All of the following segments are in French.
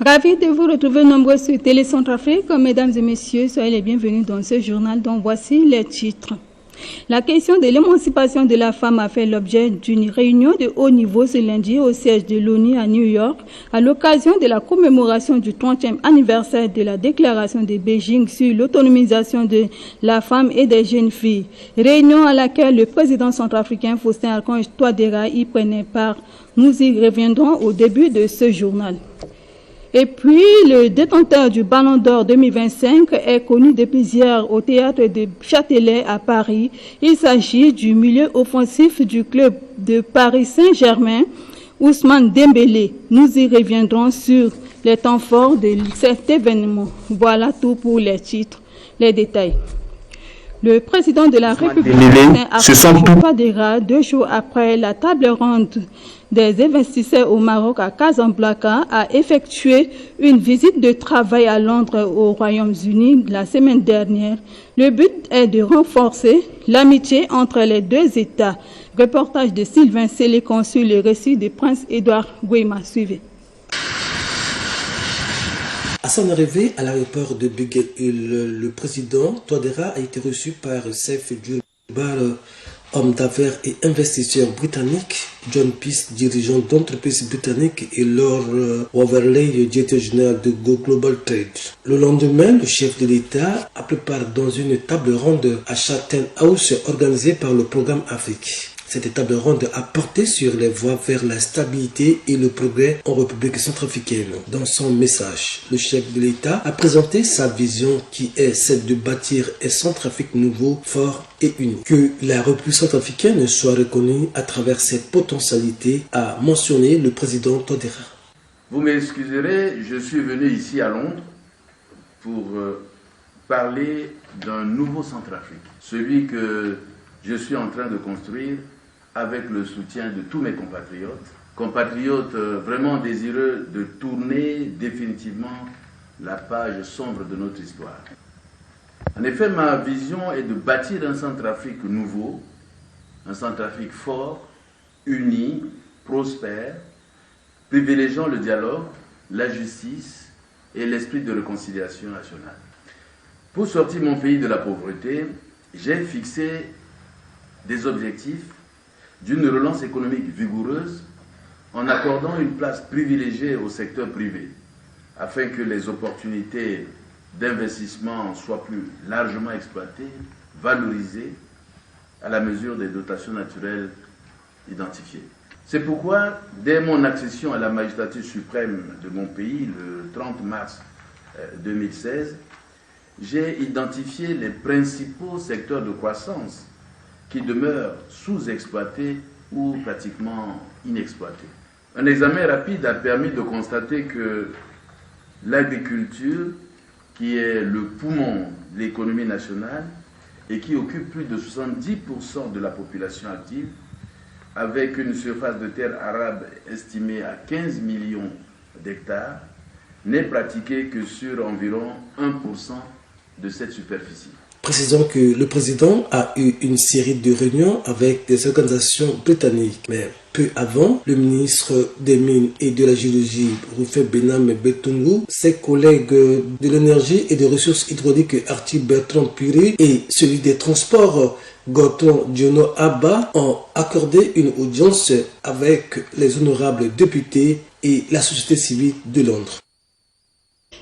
Ravi de vous retrouver nombreux sur Télécentrafrique. Mesdames et messieurs, soyez les bienvenus dans ce journal dont voici les titres. La question de l'émancipation de la femme a fait l'objet d'une réunion de haut niveau ce lundi au siège de l'ONU à New York à l'occasion de la commémoration du 30e anniversaire de la déclaration de Beijing sur l'autonomisation de la femme et des jeunes filles. Réunion à laquelle le président centrafricain Faustin-Archange Touadéra y prenait part. Nous y reviendrons au début de ce journal. Et puis, le détenteur du Ballon d'Or 2025 est connu depuis hier au théâtre de Châtelet à Paris. Il s'agit du milieu offensif du club de Paris Saint-Germain, Ousmane Dembélé. Nous y reviendrons sur les temps forts de cet événement. Voilà tout pour les titres, les détails. Le président de la République, Archange Touadéra, 2 jours après la table ronde des investisseurs au Maroc à Casablanca, a effectué une visite de travail à Londres au Royaume-Uni la semaine dernière. Le but est de renforcer l'amitié entre les deux États. Reportage de Sylvain Sélécon sur le récit du prince Édouard Guéma. Suivez. À son arrivée à l'aéroport de Biguel, le président Touadéra a été reçu par Saif Djoubal, homme d'affaires et investisseur britannique, John Peace, dirigeant d'entreprises britanniques, et Lord Waverley, directeur général de Global Trade. Le lendemain, le chef de l'État a pris part dans une table ronde à Chatham House organisée par le programme Afrique. Cette table ronde a porté sur les voies vers la stabilité et le progrès en République centrafricaine. Dans son message, le chef de l'État a présenté sa vision qui est celle de bâtir un Centrafrique nouveau, fort et uni. Que la République centrafricaine soit reconnue à travers ses potentialités, a mentionné le président Touadéra. Vous m'excuserez, je suis venu ici à Londres pour parler d'un nouveau Centrafrique, celui que je suis en train de construire avec le soutien de tous mes compatriotes vraiment désireux de tourner définitivement la page sombre de notre histoire. En effet, ma vision est de bâtir un Centrafrique nouveau, un Centrafrique fort, uni, prospère, privilégiant le dialogue, la justice et l'esprit de réconciliation nationale. Pour sortir mon pays de la pauvreté, j'ai fixé des objectifs d'une relance économique vigoureuse en accordant une place privilégiée au secteur privé afin que les opportunités d'investissement soient plus largement exploitées, valorisées à la mesure des dotations naturelles identifiées. C'est pourquoi, dès mon accession à la magistrature suprême de mon pays, le 30 mars 2016, j'ai identifié les principaux secteurs de croissance qui demeurent sous-exploités ou pratiquement inexploités. Un examen rapide a permis de constater que l'agriculture, qui est le poumon de l'économie nationale et qui occupe plus de 70% de la population active, avec une surface de terre arable estimée à 15 millions d'hectares, n'est pratiquée que sur environ 1% de cette superficie. Précisons que le président a eu une série de réunions avec des organisations britanniques. Mais peu avant, le ministre des Mines et de la Géologie, Rufai Benam Betungu, ses collègues de l'énergie et des ressources hydrauliques, Arthur Bertrand Puré, et celui des transports, Gothon Diono Abba, ont accordé une audience avec les honorables députés et la société civile de Londres.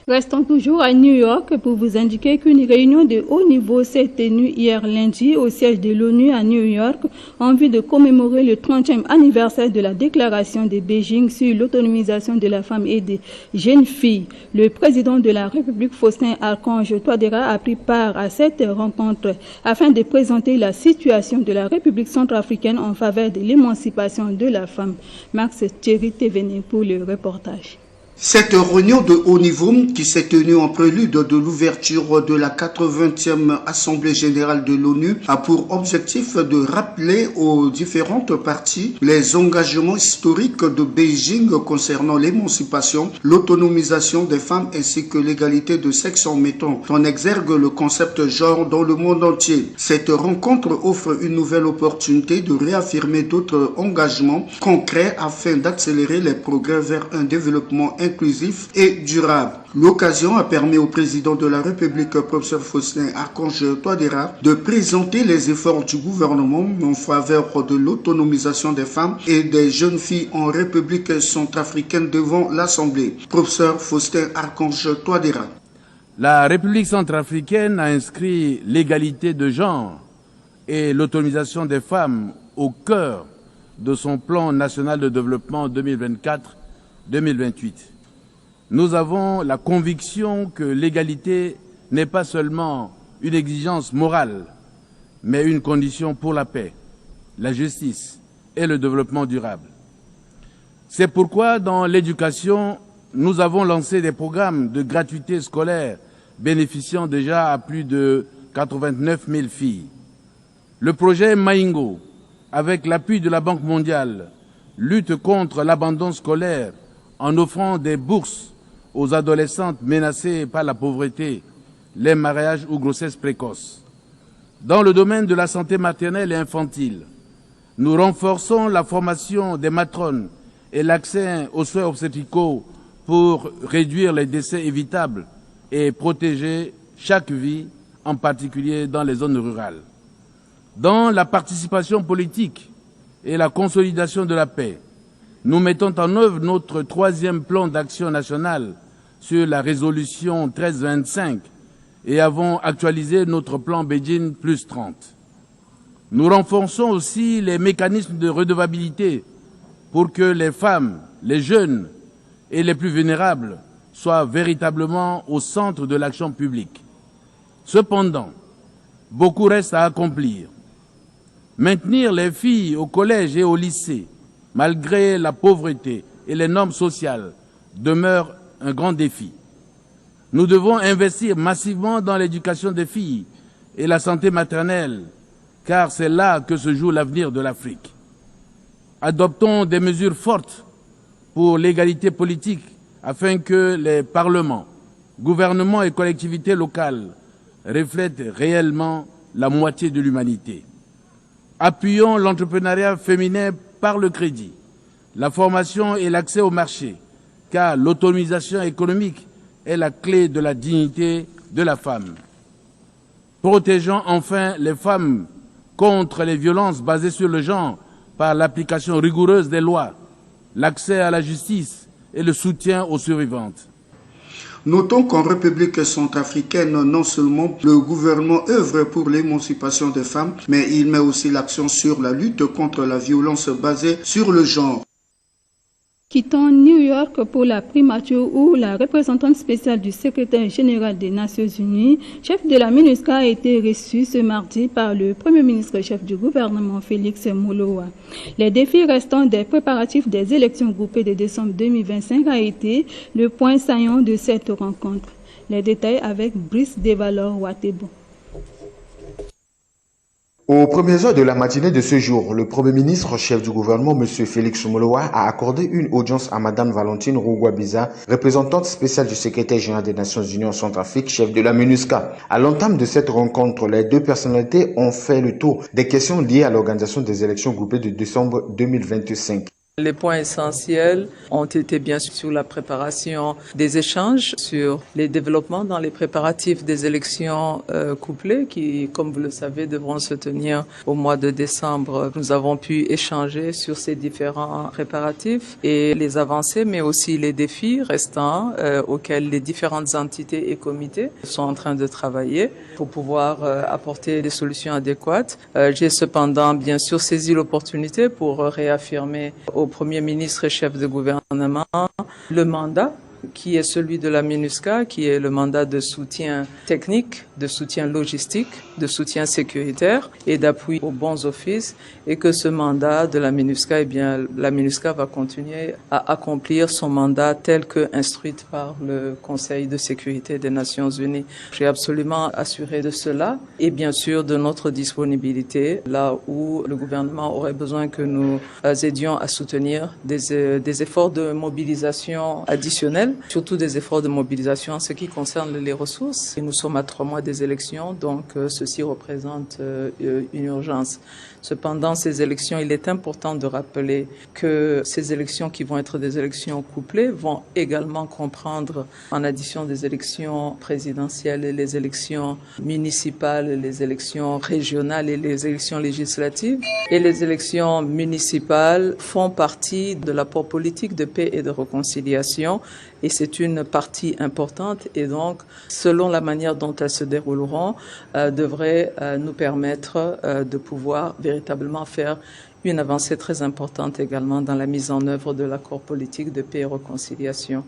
Restons toujours à New York pour vous indiquer qu'une réunion de haut niveau s'est tenue hier lundi au siège de l'ONU à New York en vue de commémorer le 30e anniversaire de la déclaration de Beijing sur l'autonomisation de la femme et des jeunes filles. Le président de la République, Faustin-Archange Touadéra, a pris part à cette rencontre afin de présenter la situation de la République centrafricaine en faveur de l'émancipation de la femme. Max Thierry Thévenet pour le reportage. Cette réunion de haut niveau qui s'est tenue en prélude de l'ouverture de la 80e Assemblée générale de l'ONU a pour objectif de rappeler aux différentes parties les engagements historiques de Beijing concernant l'émancipation, l'autonomisation des femmes ainsi que l'égalité de sexe en mettant en exergue le concept genre dans le monde entier. Cette rencontre offre une nouvelle opportunité de réaffirmer d'autres engagements concrets afin d'accélérer les progrès vers un développement inclusif et durable. L'occasion a permis au président de la République, professeur Faustin Archange Touadéra, de présenter les efforts du gouvernement en faveur de l'autonomisation des femmes et des jeunes filles en République centrafricaine devant l'Assemblée. Professeur Faustin Archange Touadéra. La République centrafricaine a inscrit l'égalité de genre et l'autonomisation des femmes au cœur de son plan national de développement 2024-2028. Nous avons la conviction que l'égalité n'est pas seulement une exigence morale, mais une condition pour la paix, la justice et le développement durable. C'est pourquoi, dans l'éducation, nous avons lancé des programmes de gratuité scolaire bénéficiant déjà à plus de 89 000 filles. Le projet Maingo, avec l'appui de la Banque mondiale, lutte contre l'abandon scolaire en offrant des bourses aux adolescentes menacées par la pauvreté, les mariages ou grossesses précoces. Dans le domaine de la santé maternelle et infantile, nous renforçons la formation des matrones et l'accès aux soins obstétricaux pour réduire les décès évitables et protéger chaque vie, en particulier dans les zones rurales. Dans la participation politique et la consolidation de la paix, nous mettons en œuvre notre 3e plan d'action national sur la résolution 1325 et avons actualisé notre plan Beijing plus 30. Nous renforçons aussi les mécanismes de redevabilité pour que les femmes, les jeunes et les plus vulnérables soient véritablement au centre de l'action publique. Cependant, beaucoup reste à accomplir. Maintenir les filles au collège et au lycée, malgré la pauvreté et les normes sociales, demeure un grand défi. Nous devons investir massivement dans l'éducation des filles et la santé maternelle, car c'est là que se joue l'avenir de l'Afrique. Adoptons des mesures fortes pour l'égalité politique afin que les parlements, gouvernements et collectivités locales reflètent réellement la moitié de l'humanité. Appuyons l'entrepreneuriat féminin par le crédit, la formation et l'accès au marché, car l'autonomisation économique est la clé de la dignité de la femme. Protégeons enfin les femmes contre les violences basées sur le genre par l'application rigoureuse des lois, l'accès à la justice et le soutien aux survivantes. Notons qu'en République centrafricaine, non seulement le gouvernement œuvre pour l'émancipation des femmes, mais il met aussi l'accent sur la lutte contre la violence basée sur le genre. Quittons New York pour la primature où la représentante spéciale du secrétaire général des Nations Unies, chef de la MINUSCA, a été reçue ce mardi par le Premier ministre chef du gouvernement Félix Molowa. Les défis restants des préparatifs des élections groupées de décembre 2025 a été le point saillant de cette rencontre. Les détails avec Brice Devalor-Watebo. Aux premières heures de la matinée de ce jour, le Premier ministre, chef du gouvernement, M. Félix Molowa, a accordé une audience à Mme Valentine Rugwabiza, représentante spéciale du secrétaire général des Nations Unies en Centrafrique, chef de la MINUSCA. À l'entame de cette rencontre, les deux personnalités ont fait le tour des questions liées à l'organisation des élections groupées de décembre 2025. Les points essentiels ont été bien sûr sur la préparation des échanges, sur les développements dans les préparatifs des élections couplées qui, comme vous le savez, devront se tenir au mois de décembre. Nous avons pu échanger sur ces différents préparatifs et les avancées, mais aussi les défis restants auxquels les différentes entités et comités sont en train de travailler pour pouvoir apporter des solutions adéquates. J'ai cependant bien sûr saisi l'opportunité pour réaffirmer au Premier ministre et chef de gouvernement le mandat qui est celui de la MINUSCA, qui est le mandat de soutien technique, de soutien logistique, de soutien sécuritaire et d'appui aux bons offices, et que ce mandat de la MINUSCA, eh bien, la MINUSCA va continuer à accomplir son mandat tel que instruite par le Conseil de sécurité des Nations Unies. J'ai absolument assuré de cela et bien sûr de notre disponibilité là où le gouvernement aurait besoin que nous aidions à soutenir des efforts de mobilisation additionnels, surtout des efforts de mobilisation en ce qui concerne les ressources. Et nous sommes à 3 mois des élections, donc ceci représente une urgence. Cependant, ces élections, il est important de rappeler que ces élections qui vont être des élections couplées vont également comprendre, en addition des élections présidentielles et les élections municipales, les élections régionales et les élections législatives. Et les élections municipales font partie de l'apport politique de paix et de réconciliation. Et c'est une partie importante et donc, selon la manière dont elles se dérouleront, devrait nous permettre de pouvoir véritablement faire une avancée très importante également dans la mise en œuvre de l'accord politique de paix et réconciliation.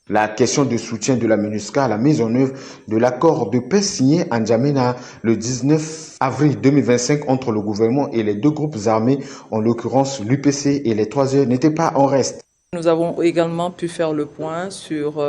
La question de soutien de la MINUSCA à la mise en œuvre de l'accord de paix signé à N'Djamena le 19 avril 2025 entre le gouvernement et les deux groupes armés, en l'occurrence l'UPC et les 3E, n'était pas en reste. Nous avons également pu faire le point sur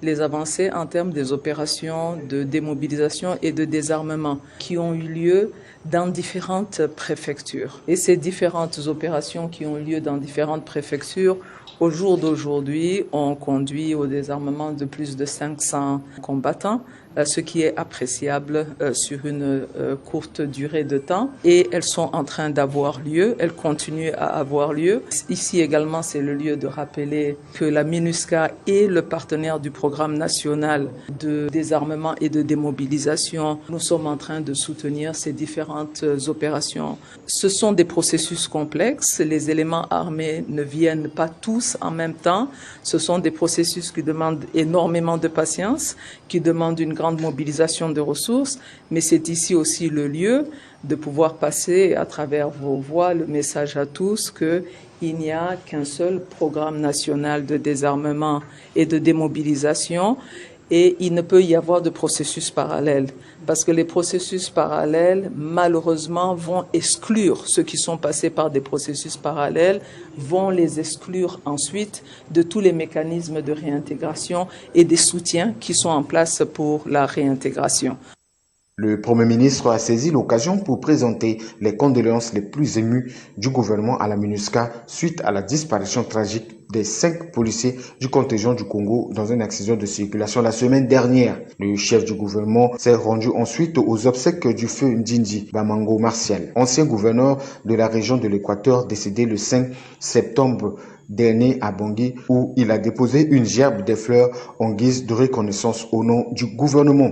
les avancées en termes des opérations de démobilisation et de désarmement qui ont eu lieu dans différentes préfectures. Et ces différentes opérations qui ont eu lieu dans différentes préfectures, au jour d'aujourd'hui, ont conduit au désarmement de plus de 500 combattants, ce qui est appréciable sur une courte durée de temps. Et elles sont en train d'avoir lieu, elles continuent à avoir lieu. Ici également, c'est le lieu de rappeler que la MINUSCA est le partenaire du programme national de désarmement et de démobilisation. Nous sommes en train de soutenir ces différentes opérations. Ce sont des processus complexes. Les éléments armés ne viennent pas tous en même temps. Ce sont des processus qui demandent énormément de patience, qui demandent une grande mobilisation de ressources, mais c'est ici aussi le lieu de pouvoir passer à travers vos voix le message à tous qu'il n'y a qu'un seul programme national de désarmement et de démobilisation et il ne peut y avoir de processus parallèles parce que les processus parallèles, malheureusement, vont exclure ceux qui sont passés par des processus parallèles, vont les exclure ensuite de tous les mécanismes de réintégration et des soutiens qui sont en place pour la réintégration. Le Premier ministre a saisi l'occasion pour présenter les condoléances les plus émues du gouvernement à la MINUSCA suite à la disparition tragique des 5 policiers du contingent du Congo dans un accident de circulation la semaine dernière. Le chef du gouvernement s'est rendu ensuite aux obsèques du feu Ndindi Bamango Martial, ancien gouverneur de la région de l'Équateur décédé le 5 septembre dernier à Bangui, où il a déposé une gerbe de fleurs en guise de reconnaissance au nom du gouvernement.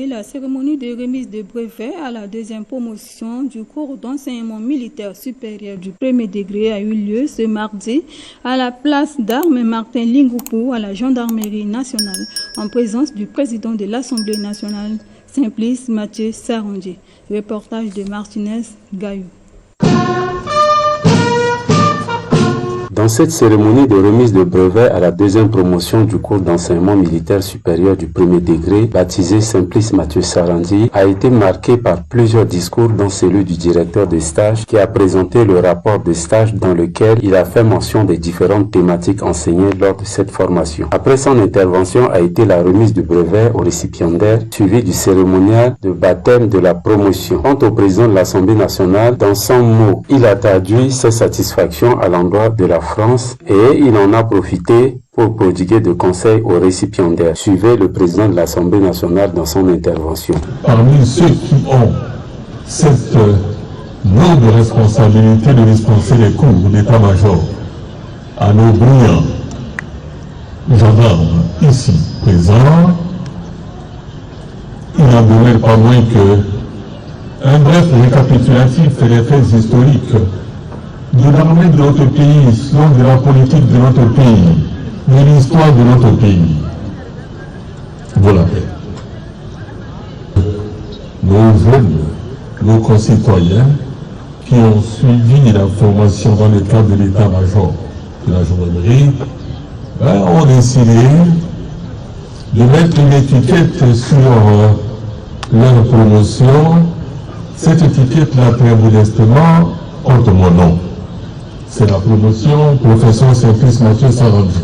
La cérémonie de remise de brevet à la deuxième promotion du cours d'enseignement militaire supérieur du premier degré a eu lieu ce mardi à la place d'armes Martin Lingoupou à la gendarmerie nationale en présence du président de l'Assemblée nationale, Simplice Mathieu Sarandi. Reportage de Martinez Gaillou. Dans cette cérémonie de remise de brevet à la deuxième promotion du cours d'enseignement militaire supérieur du premier degré, baptisé Simplice Mathieu Sarandi, a été marquée par plusieurs discours dont celui du directeur des stages qui a présenté le rapport des stages dans lequel il a fait mention des différentes thématiques enseignées lors de cette formation. Après son intervention a été la remise du brevet aux récipiendaires, suivi du cérémonial de baptême de la promotion. Quant au président de l'Assemblée nationale, dans son mot, il a traduit ses satisfactions à l'endroit de la France et il en a profité pour prodiguer de conseils aux récipiendaires. Suivez le président de l'Assemblée nationale dans son intervention. Parmi ceux qui ont cette noble responsabilité de dispenser les cours d'état-major à nos brillants gendarmes ici présents, il n'en demeure pas moins que un bref récapitulatif des faits historiques de l'armée de notre pays, selon de la politique de notre pays, de l'histoire de notre pays. Voilà. Nos jeunes, nos concitoyens qui ont suivi la formation dans le cadre de l'état-major de la gendarmerie ont décidé de mettre une étiquette sur leur promotion. Cette étiquette-là, très modestement, porte mon nom. C'est la promotion professeur Simplice Mathieu Sarandi.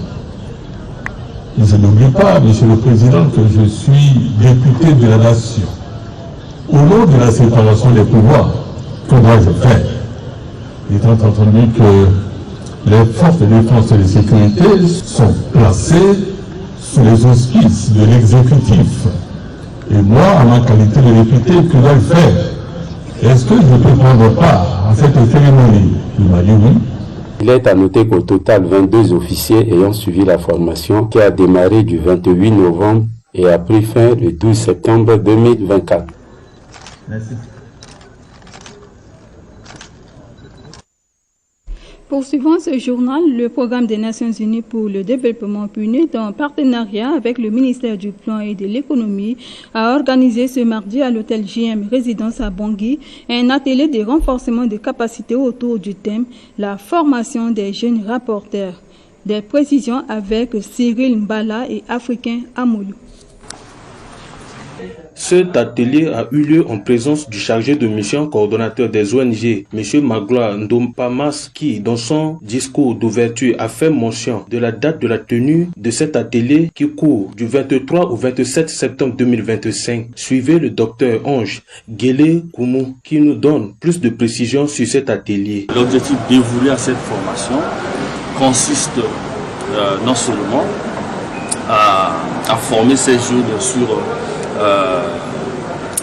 Et je n'oublie pas, Monsieur le Président, que je suis député de la nation. Au nom de la séparation des pouvoirs, que dois-je faire? Étant entendu que les forces de défense et de sécurité sont placées sous les auspices de l'exécutif. Et moi, à ma qualité de député, que dois-je faire? Est-ce que je peux prendre part à cette cérémonie? Il m'a dit oui. Il est à noter qu'au total, 22 officiers ayant suivi la formation qui a démarré du 28 novembre et a pris fin le 12 septembre 2024. Merci. Poursuivant ce journal, le programme des Nations Unies pour le développement PNUD, en partenariat avec le ministère du Plan et de l'Économie, a organisé ce mardi à l'hôtel JM Résidence à Bangui un atelier de renforcement des capacités autour du thème « La formation des jeunes rapporteurs ». Des précisions avec Cyril Mbala et Africain Amoulou. Cet atelier a eu lieu en présence du chargé de mission coordonnateur des ONG, M. Magloire Ndompamas, qui, dans son discours d'ouverture, a fait mention de la date de la tenue de cet atelier qui court du 23 au 27 septembre 2025. Suivez le docteur Ange Guélé Koumou qui nous donne plus de précisions sur cet atelier. L'objectif dévolu à cette formation consiste non seulement à former ces jeunes sur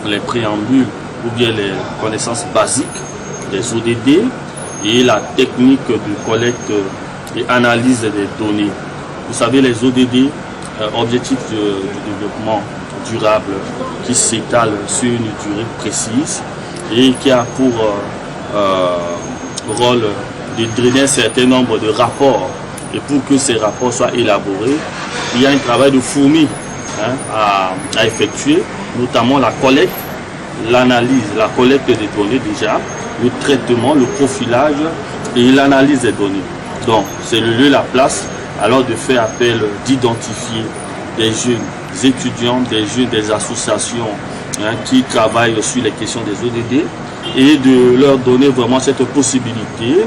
les préambules ou bien les connaissances basiques des ODD et la technique de collecte et analyse des données. Vous savez, les ODD, objectifs du développement durable, qui s'étalent sur une durée précise et qui a pour rôle de drainer un certain nombre de rapports. Et pour que ces rapports soient élaborés, il y a un travail de fourmi à effectuer, notamment la collecte, l'analyse, la collecte des données déjà, le traitement, le profilage et l'analyse des données. Donc c'est le lieu, la place, alors de faire appel, d'identifier des jeunes étudiants, des jeunes des associations qui travaillent sur les questions des ODD et de leur donner vraiment cette possibilité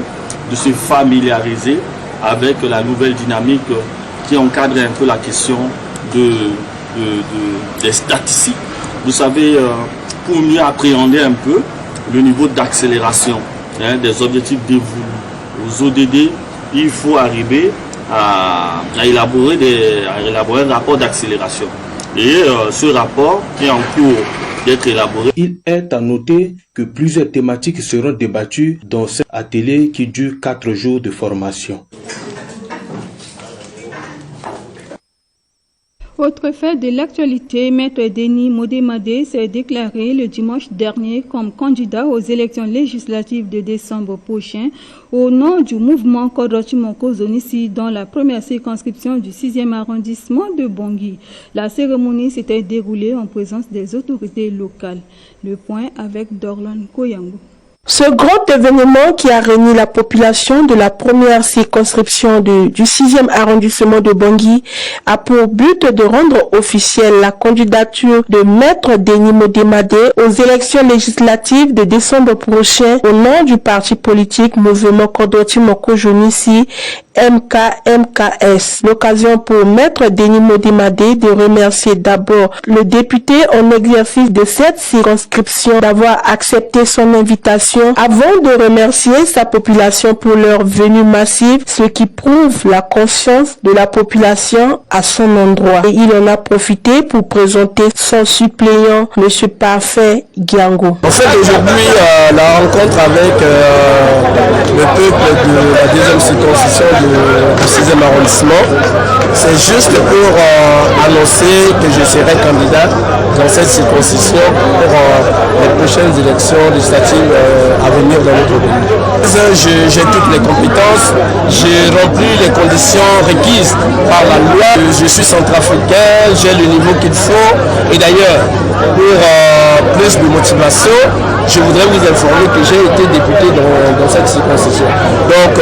de se familiariser avec la nouvelle dynamique qui encadre un peu la question des statistiques. Vous savez, pour mieux appréhender un peu le niveau d'accélération des objectifs dévolus aux ODD, il faut arriver à élaborer un rapport d'accélération. Et ce rapport qui est en cours d'être élaboré. Il est à noter que plusieurs thématiques seront débattues dans cet atelier qui dure 4 jours de formation. Autre fait de l'actualité, Maître Denis Modémadé s'est déclaré le dimanche dernier comme candidat aux élections législatives de décembre prochain au nom du mouvement Kodrotimoko Zonissi dans la première circonscription du 6e arrondissement de Bangui. La cérémonie s'était déroulée en présence des autorités locales. Le point avec Dorlan Koyango. Ce grand événement qui a réuni la population de la première circonscription du 6e arrondissement de Bangui a pour but de rendre officielle la candidature de Maître Denis Modémadé aux élections législatives de décembre prochain au nom du parti politique Mouvement Kodrotimoko Zonissi MKS. L'occasion pour Maître Denis Modémadé de remercier d'abord le député en exercice de cette circonscription d'avoir accepté son invitation avant de remercier sa population pour leur venue massive, ce qui prouve la confiance de la population à son endroit. Et il en a profité pour présenter son suppléant, M. Parfait Giango. En fait, aujourd'hui, la rencontre avec le peuple de la deuxième circonscription du 6e arrondissement, c'est juste pour annoncer que je serai candidat dans cette circonscription pour les prochaines élections législatives à venir dans notre pays. J'ai toutes les compétences, j'ai rempli les conditions requises par la loi. Je suis centrafricain, j'ai le niveau qu'il faut. Et d'ailleurs, pour plus de motivation, je voudrais vous informer que j'ai été député dans cette circonscription. Donc,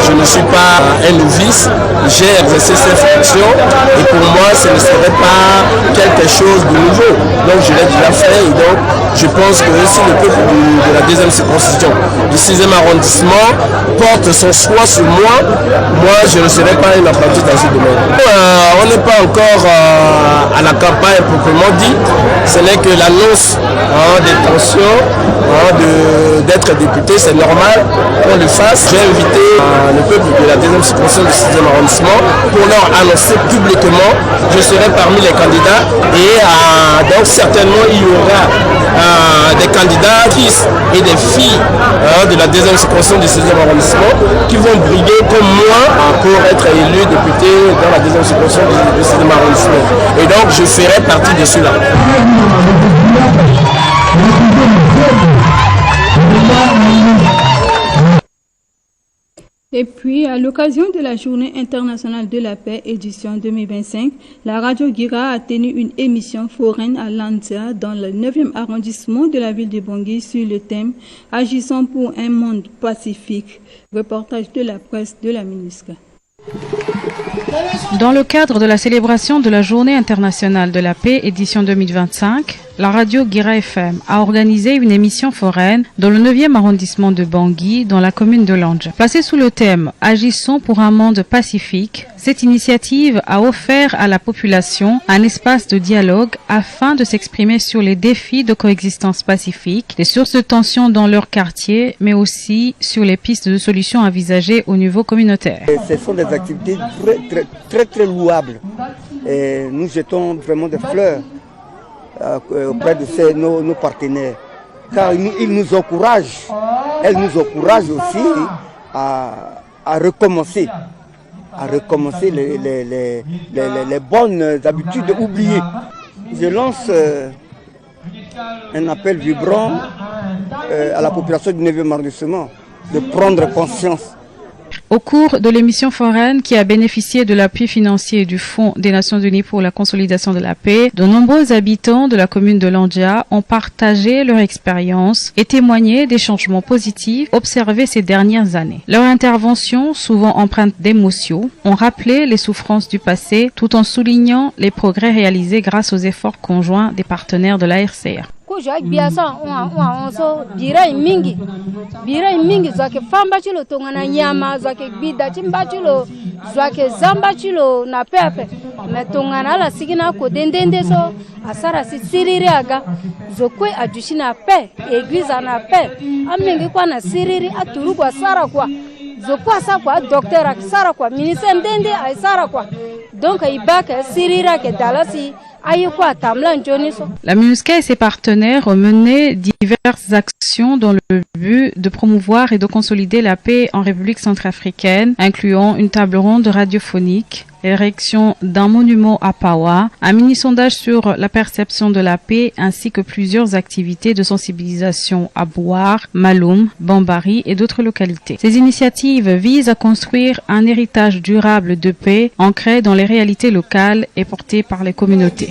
je ne suis pas un novice, j'ai exercé ces fonctions et pour moi, ce ne serait pas quelque chose de nouveau. Donc, je l'ai déjà fait et donc, je pense que si le peuple de la deuxième circonscription du 6e arrondissement porte son choix sur moi, je ne serai pas un apprenti dans ce domaine. On n'est pas encore à la campagne proprement dit, ce n'est que l'annonce des tensions d'être député, c'est normal qu'on le fasse. J'ai invité le le peuple de la deuxième circonscription du 6e arrondissement pour leur annoncer publiquement que je serai parmi les candidats. Et donc certainement il y aura des candidats et des filles de la deuxième circonscription du 6e arrondissement qui vont briller comme moi pour être élus députés dans la deuxième circonscription du 6e arrondissement. Et donc je ferai partie de ceux-là. Et puis, à l'occasion de la Journée internationale de la paix, édition 2025, la radio Guira a tenu une émission foraine à Landia, dans le 9e arrondissement de la ville de Bangui, sur le thème « Agissons pour un monde pacifique ». Reportage de la presse de la MINUSCA. Dans le cadre de la célébration de la Journée internationale de la paix, édition 2025, la radio Guira FM a organisé une émission foraine dans le 9e arrondissement de Bangui, dans la commune de Landja. Placée sous le thème « Agissons pour un monde pacifique », cette initiative a offert à la population un espace de dialogue afin de s'exprimer sur les défis de coexistence pacifique, les sources de tension dans leur quartier, mais aussi sur les pistes de solutions envisagées au niveau communautaire. Ce sont des activités très louables. Et nous jetons vraiment des fleurs auprès de nos partenaires, car ils nous encouragent. Elles nous encouragent aussi à recommencer les bonnes habitudes oubliées. Je lance un appel vibrant à la population du 9e arrondissement de prendre conscience. Au cours de l'émission foraine qui a bénéficié de l'appui financier du Fonds des Nations Unies pour la consolidation de la paix, de nombreux habitants de la commune de Landia ont partagé leur expérience et témoigné des changements positifs observés ces dernières années. Leurs interventions, souvent empreintes d'émotion, ont rappelé les souffrances du passé tout en soulignant les progrès réalisés grâce aux efforts conjoints des partenaires de la RCA. Kujak biasa onso birai mingi zake famba chilo tongana nyama zake bida chimba chilo zake zamba chilo na pepe metongana la sigina ko dendende so asara si siriri aga zokwe ajushi na pe eglise na pe amingi kwa na siriri aturu kwa sara kwa zokwa sa kwa docteur akisara kwa ministre ndende ay sara kwa donc ibaka sirira ke dalasi. La MINUSCA et ses partenaires ont mené diverses actions dans le but de promouvoir et de consolider la paix en République centrafricaine, incluant une table ronde radiophonique, l'érection d'un monument à Pawa, un mini-sondage sur la perception de la paix ainsi que plusieurs activités de sensibilisation à Bouar, Maloum, Bambari et d'autres localités. Ces initiatives visent à construire un héritage durable de paix ancré dans les réalités locales et porté par les communautés.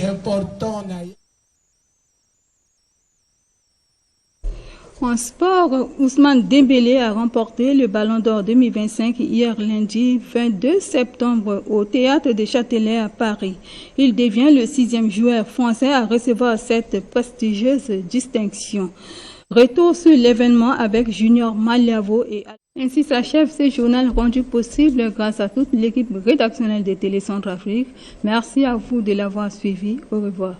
En sport, Ousmane Dembélé a remporté le Ballon d'Or 2025 hier lundi 22 septembre au Théâtre des Châtelet à Paris. Il devient le 6e joueur français à recevoir cette prestigieuse distinction. Retour sur l'événement avec Junior Maliavo et ainsi s'achève ce journal rendu possible grâce à toute l'équipe rédactionnelle de Télé Centrafrique. Merci à vous de l'avoir suivi. Au revoir.